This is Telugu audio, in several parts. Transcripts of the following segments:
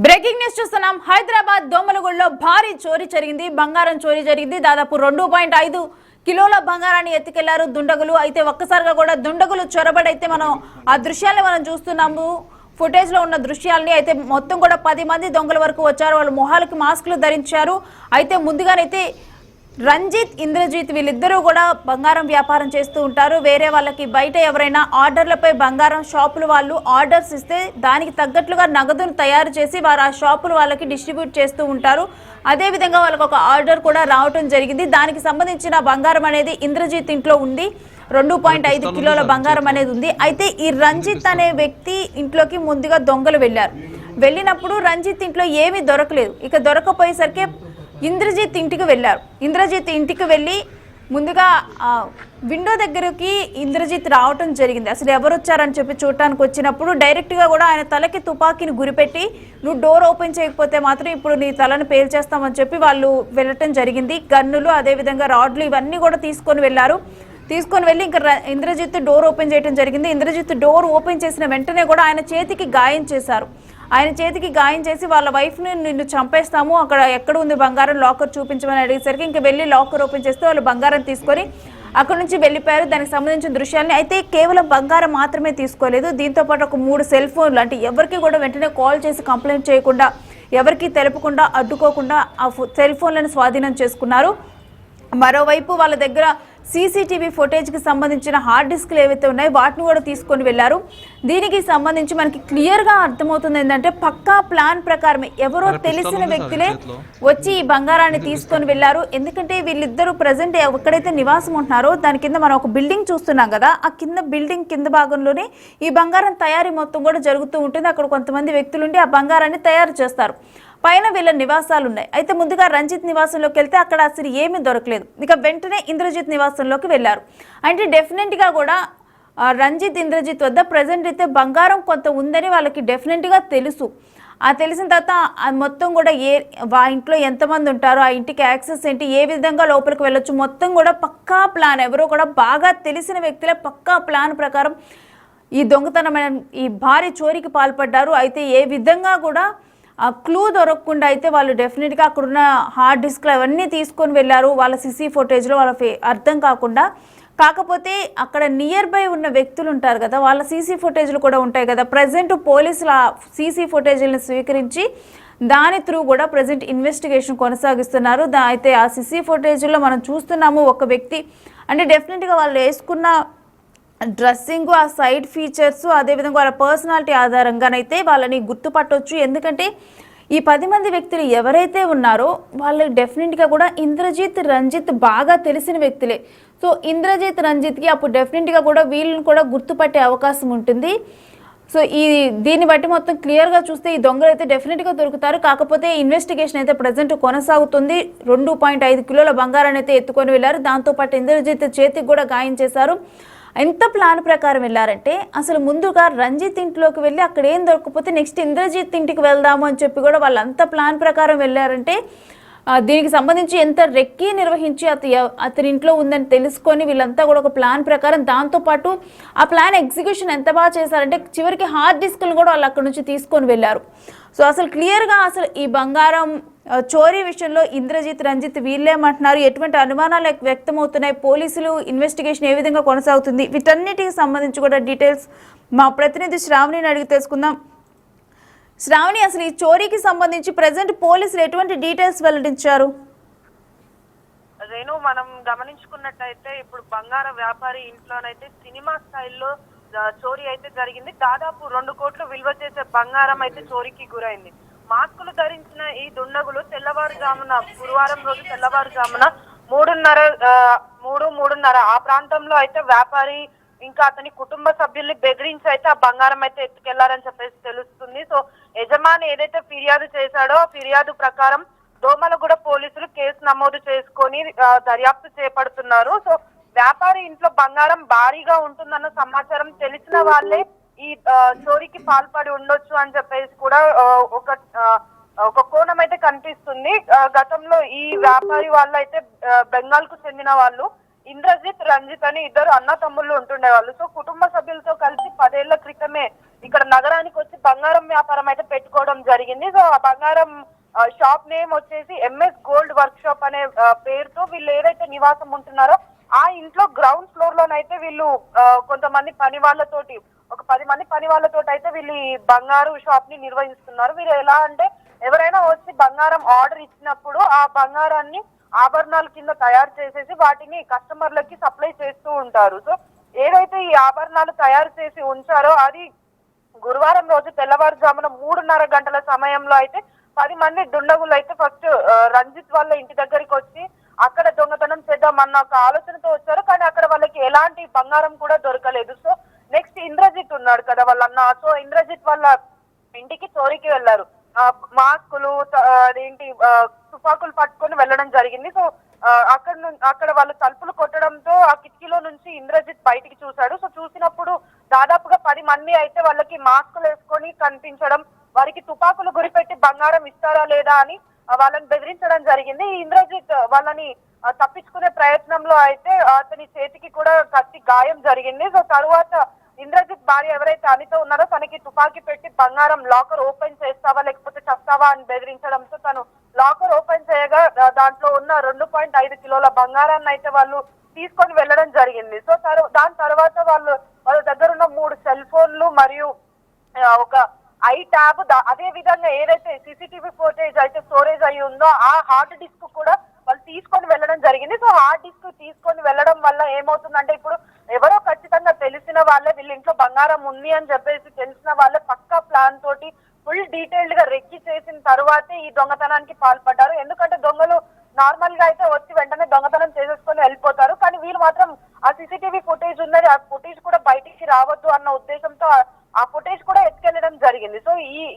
బ్రేకింగ్ న్యూస్ చూస్తున్నాం. హైదరాబాద్ దోమలగూడలో భారీ చోరీ జరిగింది. బంగారం చోరీ జరిగింది. దాదాపు 2.5 కిలోల బంగారాన్ని ఎత్తుకెళ్లారు దుండగులు. అయితే ఒక్కసారిగా కూడా దుండగులు చొరబడైతే మనం ఆ దృశ్యాలను మనం చూస్తున్నాము. ఫుటేజ్ లో ఉన్న దృశ్యాలని అయితే మొత్తం కూడా 10 మంది దొంగల వరకు వచ్చారు. వాళ్ళు మొహాలకి మాస్కులు ధరించారు. అయితే ముందుగానైతే రంజిత్, ఇంద్రజిత్ వీళ్ళిద్దరూ కూడా బంగారం వ్యాపారం చేస్తూ ఉంటారు. వేరే వాళ్ళకి బయట ఎవరైనా ఆర్డర్లపై బంగారం షాపులు వాళ్ళు ఆర్డర్స్ ఇస్తే దానికి తగ్గట్లుగా నగదును తయారు చేసి వారు ఆ షాపులు వాళ్ళకి డిస్ట్రిబ్యూట్ చేస్తూ ఉంటారు. అదేవిధంగా వాళ్ళకి ఒక ఆర్డర్ కూడా రావటం జరిగింది. దానికి సంబంధించిన బంగారం అనేది ఇంద్రజిత్ ఇంట్లో ఉంది. 2.5 కిలోల బంగారం అనేది ఉంది. అయితే ఈ రంజిత్ అనే వ్యక్తి ఇంట్లోకి ముందుగా దొంగలు వెళ్ళారు. వెళ్ళినప్పుడు రంజిత్ ఇంట్లో ఏమీ దొరకలేదు. ఇక దొరకపోయేసరికి ఇంద్రజిత్ ఇంటికి వెళ్ళారు. ఇంద్రజిత్ ఇంటికి వెళ్ళి ముందుగా విండో దగ్గరికి ఇంద్రజిత్ రావటం జరిగింది. అసలు ఎవరు వచ్చారని చెప్పి చూడటానికి వచ్చినప్పుడు డైరెక్ట్గా కూడా ఆయన తలకి తుపాకీని గురిపెట్టి నువ్వు డోర్ ఓపెన్ చేయకపోతే మాత్రం ఇప్పుడు నీ తలను పేల్చేస్తామని చెప్పి వాళ్ళు వెళ్ళటం జరిగింది. గన్నులు అదేవిధంగా రాడ్లు ఇవన్నీ కూడా తీసుకొని వెళ్ళారు. తీసుకొని వెళ్ళి ఇంకా ఇంద్రజిత్ డోర్ ఓపెన్ చేయడం జరిగింది. ఇంద్రజిత్ డోర్ ఓపెన్ చేసిన వెంటనే కూడా ఆయన చేతికి గాయం చేశారు. ఆయన చేతికి గాయం చేసి వాళ్ళ వైఫ్ని నిన్ను చంపేస్తాము, అక్కడ ఎక్కడ ఉంది బంగారం లాకర్ చూపించమని అడిగేసరికి ఇంకా వెళ్ళి లాకర్ ఓపెన్ చేస్తే వాళ్ళు బంగారం తీసుకొని అక్కడ నుంచి వెళ్ళిపోయారు. దానికి సంబంధించిన దృశ్యాలని అయితే కేవలం బంగారం మాత్రమే తీసుకోలేదు. దీంతోపాటు ఒక 3 సెల్ ఫోన్లు, అంటే ఎవరికి కూడా వెంటనే కాల్ చేసి కంప్లైంట్ చేయకుండా ఎవరికి తెలపకుండా అడ్డుకోకుండా ఆ సెల్ ఫోన్లను స్వాధీనం చేసుకున్నారు. మరోవైపు వాళ్ళ దగ్గర సీసీటీవీ ఫుటేజ్కి సంబంధించిన హార్డ్ డిస్క్లు ఏవైతే ఉన్నాయో వాటిని కూడా తీసుకొని వెళ్ళారు. దీనికి సంబంధించి మనకి క్లియర్గా అర్థమవుతుంది ఏంటంటే పక్కా ప్లాన్ ప్రకారమే ఎవరో తెలిసిన వ్యక్తులే వచ్చి ఈ బంగారాన్ని తీసుకొని వెళ్ళారు. ఎందుకంటే వీళ్ళిద్దరూ ప్రజెంట్ ఎక్కడైతే నివాసం ఉంటున్నారో దాని కింద మనం ఒక బిల్డింగ్ చూస్తున్నాం కదా, ఆ కింద బిల్డింగ్ కింద భాగంలోనే ఈ బంగారం తయారీ మొత్తం కూడా జరుగుతూ ఉంటుంది. అక్కడ కొంతమంది వ్యక్తులుండి ఆ బంగారాన్ని తయారు చేస్తారు. పైన వీళ్ళ నివాసాలు ఉన్నాయి. అయితే ముందుగా రంజిత్ నివాసంలోకి వెళ్తే అక్కడ అసలు ఏమీ దొరకలేదు. ఇక వెంటనే ఇంద్రజిత్ నివాసంలోకి వెళ్ళారు. అంటే డెఫినెట్గా కూడా రంజిత్, ఇంద్రజిత్ వద్ద ప్రజెంట్ అయితే బంగారం కొంత ఉందని వాళ్ళకి డెఫినెట్గా తెలుసు. ఆ తెలిసిన తర్వాత మొత్తం కూడా ఆ ఇంట్లో ఎంతమంది ఉంటారో, ఆ ఇంటికి యాక్సెస్ ఏంటి, ఏ విధంగా లోపలికి వెళ్ళొచ్చు, మొత్తం కూడా పక్కా ప్లాన్, ఎవరో కూడా బాగా తెలిసిన వ్యక్తులే పక్కా ప్లాన్ ప్రకారం ఈ దొంగతనమైన ఈ భారీ చోరీకి పాల్పడ్డారు. అయితే ఏ విధంగా కూడా ఆ క్లూ దొరకకుండా అయితే వాళ్ళు డెఫినెట్గా అక్కడున్న హార్డ్ డిస్క్లు అవన్నీ తీసుకొని వెళ్ళారు. వాళ్ళ సీసీ ఫుటేజ్లో వాళ్ళ అర్థం కాకుండా. కాకపోతే అక్కడ నియర్ బై ఉన్న వ్యక్తులు ఉంటారు కదా, వాళ్ళ సీసీ ఫుటేజ్లు కూడా ఉంటాయి కదా. ప్రజెంట్ పోలీసులు ఆ సీసీ ఫుటేజ్లను స్వీకరించి దాని త్రూ కూడా ప్రజెంట్ ఇన్వెస్టిగేషన్ కొనసాగిస్తున్నారు. అయితే ఆ సీసీ ఫుటేజ్లో మనం చూస్తున్నాము ఒక వ్యక్తి, అంటే డెఫినెట్గా వాళ్ళు వేసుకున్న డ్రెస్సింగ్, ఆ సైడ్ ఫీచర్స్, అదేవిధంగా వాళ్ళ పర్సనాలిటీ ఆధారంగానైతే వాళ్ళని గుర్తుపట్టవచ్చు. ఎందుకంటే ఈ 10 మంది వ్యక్తులు ఎవరైతే ఉన్నారో వాళ్ళు డెఫినెట్గా కూడా ఇంద్రజిత్, రంజిత్ బాగా తెలిసిన వ్యక్తులే. సో ఇంద్రజిత్, రంజిత్కి అప్పుడు డెఫినెట్గా కూడా వీళ్ళని కూడా గుర్తుపట్టే అవకాశం ఉంటుంది. సో దీన్ని బట్టి మొత్తం క్లియర్గా చూస్తే ఈ దొంగలు అయితే డెఫినెట్గా దొరుకుతారు. కాకపోతే ఇన్వెస్టిగేషన్ అయితే ప్రజెంట్ కొనసాగుతుంది. 2.5 కిలోల బంగారాన్ని అయితే ఎత్తుకొని వెళ్ళారు. దాంతోపాటు ఇంద్రజిత్ చేతికి కూడా గాయం చేశారు. ఎంత ప్లాన్ ప్రకారం వెళ్ళారంటే అసలు ముందుగా రంజిత్ ఇంట్లోకి వెళ్ళి అక్కడ ఏం దొరకకపోతే నెక్స్ట్ ఇంద్రజిత్ ఇంటికి వెళ్దాము అని చెప్పి కూడా వాళ్ళు అంత ప్లాన్ ప్రకారం వెళ్ళారంటే దీనికి సంబంధించి ఎంత రెక్కి నిర్వహించి అతని ఇంట్లో ఉందని తెలుసుకొని వీళ్ళంతా కూడా ఒక ప్లాన్ ప్రకారం, దాంతోపాటు ఆ ప్లాన్ ఎగ్జిక్యూషన్ ఎంత బాగా చేశారంటే చివరికి హార్డ్ డిస్క్లు కూడా వాళ్ళు అక్కడ నుంచి తీసుకొని వెళ్ళారు. సో అసలు క్లియర్గా అసలు ఈ బంగారం చోరీ విషయంలో ఇంద్రజిత్, రంజిత్ వీళ్ళేమంటున్నారు, ఎటువంటి అనుమానాలు వ్యక్తమవుతున్నాయి, పోలీసులు ఇన్వెస్టిగేషన్ ఏ విధంగా కొనసాగుతుంది, వీటన్నిటికి సంబంధించి కూడా డీటెయిల్స్ మా ప్రతినిధి శ్రావణిని అడిగి తెలుసుకుందాం. శ్రావణి, అసలు ఈ చోరీకి సంబంధించి ప్రజెంట్ పోలీసులు ఎటువంటి డీటెయిల్స్ వెల్లడించారు? రేణు, మనం గమనించుకున్నట్టయితే ఇప్పుడు బంగార వ్యాపారి ఇంట్లోనైతే సినిమా స్టైల్లో చోరీ అయితే జరిగింది. దాదాపు 2 కోట్లు విలువ చేసే బంగారం అయితే చోరీకి గురైంది. మాస్కులు ధరించిన ఈ దుండగులు గురువారం రోజు తెల్లవారుజామున 3:30 ఆ ప్రాంతంలో అయితే వ్యాపారి ఇంకా అతని కుటుంబ సభ్యుల్ని బెదిరించి అయితే ఆ బంగారం అయితే ఎత్తుకెళ్లారని చెప్పేసి తెలుస్తుంది. సో యజమాని ఏదైతే ఫిర్యాదు చేశాడో ఆ ఫిర్యాదు ప్రకారం దోమలగూడ పోలీసులు కేసు నమోదు చేసుకొని దర్యాప్తు చేపడుతున్నారు. సో వ్యాపారి ఇంట్లో బంగారం భారీగా ఉంటుందన్న సమాచారం తెలిసిన వాళ్ళే ఈ చోరీకి పాల్పడి ఉండొచ్చు అని చెప్పేసి కూడా ఒక కోణం అయితే కనిపిస్తుంది. గతంలో ఈ వ్యాపారి వాళ్ళు అయితే బెంగాల్ కు చెందిన వాళ్ళు. ఇంద్రజిత్, రంజిత్ అని ఇద్దరు అన్న తమ్ముళ్ళు ఉంటుండే వాళ్ళు. సో కుటుంబ సభ్యులతో కలిసి 10 ఏళ్ల క్రితమే ఇక్కడ నగరానికి వచ్చి బంగారం వ్యాపారం అయితే పెట్టుకోవడం జరిగింది. జరిగింది. సో ఆ బంగారం షాప్ నేమ్ వచ్చేసి ఎంఎస్ గోల్డ్ వర్క్ షాప్ అనే పేరుతో వీళ్ళు ఏదైతే నివాసం ఉంటున్నారో ఆ ఇంట్లో గ్రౌండ్ ఫ్లోర్ లోనైతే వీళ్ళు కొంతమంది పని వాళ్ళతోటి ఒక 10 మంది పని వాళ్ళతోటి అయితే వీళ్ళు ఈ బంగారు షాప్ ని నిర్వహిస్తున్నారు. వీరు ఎలా అంటే ఎవరైనా వచ్చి బంగారం ఆర్డర్ ఇచ్చినప్పుడు ఆ బంగారాన్ని ఆభరణాల కింద తయారు చేసేసి వాటిని కస్టమర్లకి సప్లై చేస్తూ ఉంటారు. సో ఏదైతే ఈ ఆభరణాలు తయారు చేసి ఉంచారో అది గురువారం రోజు తెల్లవారుజామున 3:30 గంటల సమయంలో అయితే 10 మంది దుండగులు అయితే ఫస్ట్ రంజిత్ వాళ్ళ ఇంటి దగ్గరికి వచ్చి అక్కడ దొంగతనం చేద్దామన్న ఒక ఆలోచనతో వచ్చారు. కానీ అక్కడ వాళ్ళకి ఎలాంటి బంగారం కూడా దొరకలేదు. సో నెక్స్ట్ ఇంద్రజిత్ ఉన్నాడు కదా వాళ్ళన్న, సో ఇంద్రజిత్ వాళ్ళ ఇంటికి చోరీకి వెళ్లారు. మాస్కులు అదేంటి తుపాకులు పట్టుకొని వెళ్ళడం జరిగింది. సో అక్కడ వాళ్ళు తలుపులు కొట్టడంతో ఆ కిటికీలో నుంచి ఇంద్రజిత్ బయటికి చూశాడు. సో చూసినప్పుడు దాదాపుగా 10 మంది అయితే వాళ్ళకి మాస్కులు వేసుకొని కనిపించడం, వారికి తుపాకులు గురిపెట్టి బంగారం ఇస్తారా లేదా అని వాళ్ళని బెదిరించడం జరిగింది. ఇంద్రజిత్ వాళ్ళని తప్పించుకునే ప్రయత్నంలో అయితే అతని చేతికి కూడా కత్తి గాయం జరిగింది. సో తరువాత ఇంద్రజిత్ భార్య ఎవరైతే అనిత ఉన్నారో తనకి తుపాకీ పెట్టి బంగారం లాకర్ ఓపెన్ చేస్తావా లేకపోతే చస్తావా అని బెదిరించడంతో తను లాకర్ ఓపెన్ చేయగా దాంట్లో ఉన్న 2.5 కిలోల బంగారాన్ని అయితే వాళ్ళు తీసుకొని వెళ్ళడం జరిగింది. సో దాని తర్వాత వాళ్ళ దగ్గర ఉన్న 3 సెల్ ఫోన్లు మరియు ఒక ఐ ట్యాబ్, అదే విధంగా ఏదైతే సీసీటీవీ ఫుటేజ్ అయితే స్టోరేజ్ అయి ఉందో ఆ హార్డ్ డిస్క్ కూడా వాళ్ళు తీసుకొని వెళ్ళడం జరిగింది. సో హార్డ్ డిస్క్ తీసుకొని వెళ్ళడం వల్ల ఏమవుతుందంటే ఇప్పుడు ఎవరో ఖచ్చితంగా తెలిసిన వాళ్ళే వీళ్ళ ఇంట్లో బంగారం ఉంది అని చెప్పేసి తెలిసిన వాళ్ళే పక్కా ప్లాన్ తోటి ఫుల్ డీటెయిల్డ్ గా రెక్కి చేసిన తర్వాతే ఈ దొంగతనానికి పాల్పడ్డారు. ఎందుకంటే దొంగలు నార్మల్ గా అయితే వచ్చి వెంటనే దొంగతనం చేసేసుకొని వెళ్ళిపోతారు. కానీ వీళ్ళు మాత్రం ఆ సీసీటీవీ ఫుటేజ్ ఉన్నది, ఆ ఫుటేజ్ కూడా బయటికి రావద్దు అన్న ఉద్దేశంతో ఆ ఫుటేజ్ కూడా ఎత్తుకెళ్లడం జరిగింది. సో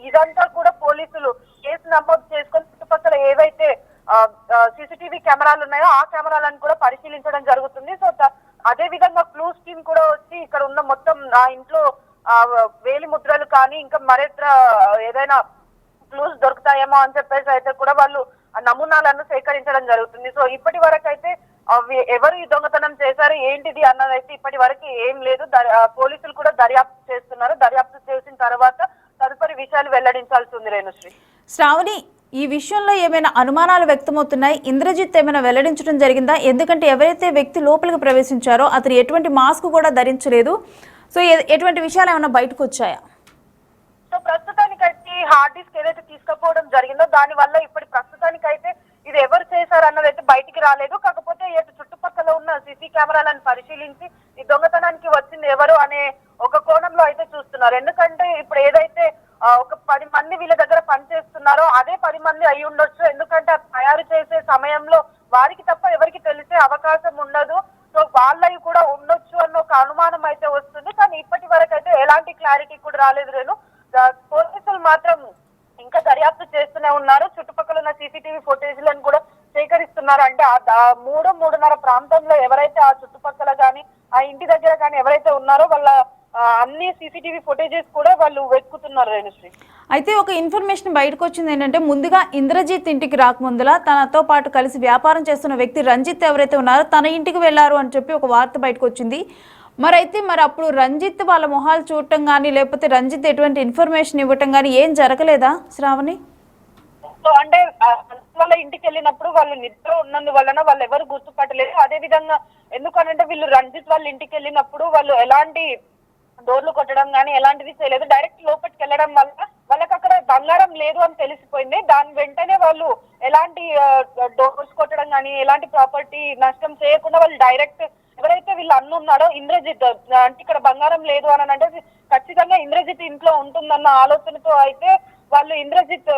ఇదంతా కూడా పోలీసులు కేసు నమోదు చేసుకొని చుట్టుపక్కల ఏవైతే సీసీటీవీ కెమెరాలు ఉన్నాయో ఆ కెమెరాలను కూడా పరిశీలించడం జరుగుతుంది. సో అదే విధంగా క్లూస్ టీమ్ కూడా వచ్చి ఇక్కడ ఉన్న మొత్తం ఆ ఇంట్లో వేలి ముద్రలు కానీ ఇంకా మరేత్ర ఏదైనా క్లూస్ దొరుకుతాయేమో అని చెప్పేసి అయితే కూడా వాళ్ళు నమూనాలను సేకరించడం జరుగుతుంది. సో ఇప్పటి వరకు అయితే ఎవరు ఈ దొంగతనం చేశారు ఏంటిది అన్నదైతే ఇప్పటి వరకు ఏం లేదు. పోలీసులు కూడా దర్యాప్తు చేస్తున్నారు. దర్యాప్తు చేసిన తర్వాత తదుపరి విషయాలు వెల్లడించాల్సి ఉంది. రేణుశ్రీ, శ్రావణి, ఈ విషయంలో ఏమైనా అనుమానాలు వ్యక్తమవుతున్నాయి? ఇంద్రజిత్ ఏమైనా వెల్లడించడం జరిగిందా? ఎందుకంటే ఎవరైతే వ్యక్తి లోపలికి ప్రవేశించారో అతను ఎటువంటి మాస్క్ కూడా ధరించలేదు. సో ఎటువంటి విషయాలు ఏమైనా బయటకు వచ్చాయా? సో ప్రస్తుతానికైతే హార్డ్ డిస్క్ ఏదైతే తీసుకుపోవడం జరిగిందో దాని వల్ల ఇప్పుడు ప్రస్తుతానికైతే ఇది ఎవరు చేశారు అన్నదైతే బయటికి రాలేదు. కాకపోతే ఇటు చుట్టుపక్కల ఉన్న సీసీ కెమెరాలను పరిశీలించి ఈ దొంగతనానికి వచ్చింది ఎవరు అనే ఒక కోణంలో అయితే చూస్తున్నారు. ఎందుకంటే ఇప్పుడు ఏదైతే ఒక 10 మంది వీళ్ళ దగ్గర పనిచేస్తున్నారో అదే 10 మంది అయి ఉండొచ్చు. ఎందుకంటే తయారు చేసే సమయంలో వారికి తప్ప ఎవరికి తెలిసే అవకాశం ఉండదు. సో వాళ్ళవి కూడా ఉండొచ్చు అన్న ఒక అనుమానం అయితే వస్తుంది. కానీ ఇప్పటి వరకు అయితే ఎలాంటి క్లారిటీ కూడా రాలేదు. నేను పోలీసులు మాత్రం ఇంకా దర్యాప్తు చేస్తూనే ఉన్నారు. చుట్టుపక్కల ఉన్న సీసీటీవీ ఫుటేజ్లను కూడా సేకరిస్తున్నారు. అంటే 3-3:30 ప్రాంతంలో ఎవరైతే ఆ చుట్టుపక్కల కానీ ఆ ఇంటి దగ్గర కానీ ఎవరైతే ఉన్నారో వాళ్ళ అన్ని సీసీటీవీ ఫుటేజెస్ కూడా వాళ్ళు వెతుకుతున్నారు. రేణుశ్రీ, అయితే ఒక ఇన్ఫర్మేషన్ బయటకు వచ్చింది ఏంటంటే ముందుగా ఇంద్రజిత్ ఇంటికి రాకముందులా తనతో పాటు కలిసి వ్యాపారం చేస్తున్న వ్యక్తి రంజిత్ ఎవరైతే ఉన్నారో తన ఇంటికి వెళ్లారు అని చెప్పి ఒక వార్త బయటకు వచ్చింది. మరి అప్పుడు రంజిత్ వాళ్ళ మొహాలు చూడటం కానీ లేకపోతే రంజిత్ ఎటువంటి ఇన్ఫర్మేషన్ ఇవ్వటం కానీ ఏం జరగలేదా శ్రావణి? సో అంటే వాళ్ళ ఇంటికి వెళ్ళినప్పుడు వాళ్ళు నిద్ర ఉన్నందువలన వాళ్ళు ఎవరు గుర్తుపట్టలేదు. అదే విధంగా ఎందుకనంటే వీళ్ళు రంజిత్ వాళ్ళ ఇంటికి వెళ్ళినప్పుడు వాళ్ళు ఎలాంటి డోర్లు కొట్టడం కానీ ఎలాంటిది చేయలేదు. డైరెక్ట్ లోపలికి వెళ్ళడం వల్ల వాళ్ళకి అక్కడ బంగారం లేదు అని తెలిసిపోయింది. దాని వెంటనే వాళ్ళు ఎలాంటి డోర్స్ కొట్టడం కానీ ఎలాంటి ప్రాపర్టీ నష్టం చేయకుండా వాళ్ళు డైరెక్ట్ ఎవరైతే వీళ్ళు ఉన్నాడో ఇంద్రజిత్ అంటే ఇక్కడ బంగారం లేదు అని అంటే ఖచ్చితంగా ఇంద్రజిత్ ఇంట్లో ఉంటుందన్న ఆలోచనతో అయితే వాళ్ళు ఇంద్రజిత్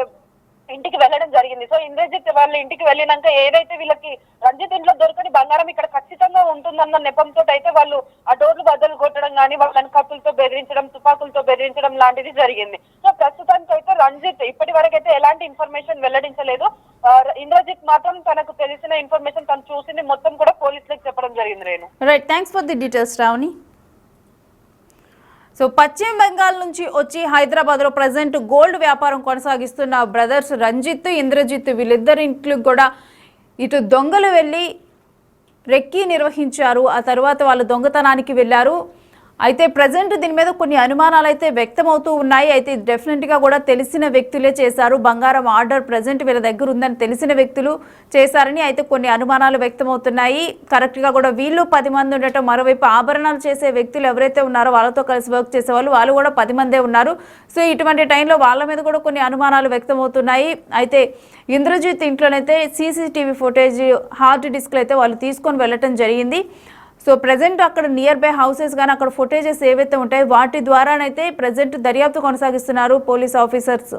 ఇంటికి వెళ్ళడం జరిగింది. సో ఇంద్రజిత్ వాళ్ళ ఇంటికి వెళ్ళినాక ఏదైతే వీళ్ళకి రంజిత్ ఇంట్లో దొరకని బంగారం ఇక్కడ ఖచ్చితంగా ఉంటుందన్న నెపంతో అయితే వాళ్ళు ఆ డోర్లు బద్దలు కొట్టడం కానీ వాళ్ళని కత్తులతో బెదిరించడం తుపాకులతో బెదిరించడం లాంటిది జరిగింది. సో ప్రస్తుతానికి అయితే రంజిత్ ఇప్పటి వరకు అయితే ఎలాంటి ఇన్ఫర్మేషన్ వెల్లడించలేదు. ఇంద్రజిత్ మాత్రం తనకు తెలిసిన ఇన్ఫర్మేషన్ తను చూసింది మొత్తం కూడా పోలీసులకు చెప్పడం జరిగింది. Renu, right, thanks for the details Shravani. So పశ్చిమ బెంగాల్ నుంచి వచ్చి హైదరాబాద్లో ప్రజెంట్ గోల్డ్ వ్యాపారం కొనసాగిస్తున్న బ్రదర్స్ రంజిత్, ఇంద్రజిత్ వీళ్ళిద్దరింటికి కూడా ఇటు దొంగలు వెళ్ళి రెక్కీ నిర్వహించారు. ఆ తర్వాత వాళ్ళు దొంగతనానికి వెళ్ళారు. అయితే ప్రజెంట్ దీని మీద కొన్ని అనుమానాలు అయితే వ్యక్తమవుతూ ఉన్నాయి. అయితే డెఫినెట్ గా కూడా తెలిసిన వ్యక్తులే చేశారు, బంగారం ఆర్డర్ ప్రజెంట్ వీళ్ళ దగ్గర ఉందని తెలిసిన వ్యక్తులు చేశారని అయితే కొన్ని అనుమానాలు వ్యక్తమవుతున్నాయి. కరెక్ట్ గా కూడా వీళ్ళు 10 మంది ఉండటం, మరోవైపు ఆభరణాలు చేసే వ్యక్తులు ఎవరైతే ఉన్నారో వాళ్ళతో కలిసి వర్క్ చేసే వాళ్ళు కూడా 10 మందే ఉన్నారు. సో ఇటువంటి టైంలో వాళ్ళ మీద కూడా కొన్ని అనుమానాలు వ్యక్తమవుతున్నాయి. అయితే ఇంద్రజిత్ ఇంట్లోనైతే సీసీటీవీ ఫుటేజ్, హార్డ్ డిస్క్లు అయితే వాళ్ళు తీసుకొని వెళ్ళటం జరిగింది. సో ప్రజెంట్ అక్కడ నియర్ బై హౌసెస్ కానీ అక్కడ ఫుటేజెస్ ఏవైతే ఉంటాయో వాటి ద్వారానైతే ప్రజెంట్ దర్యాప్తు కొనసాగిస్తున్నారు పోలీస్ ఆఫీసర్స్.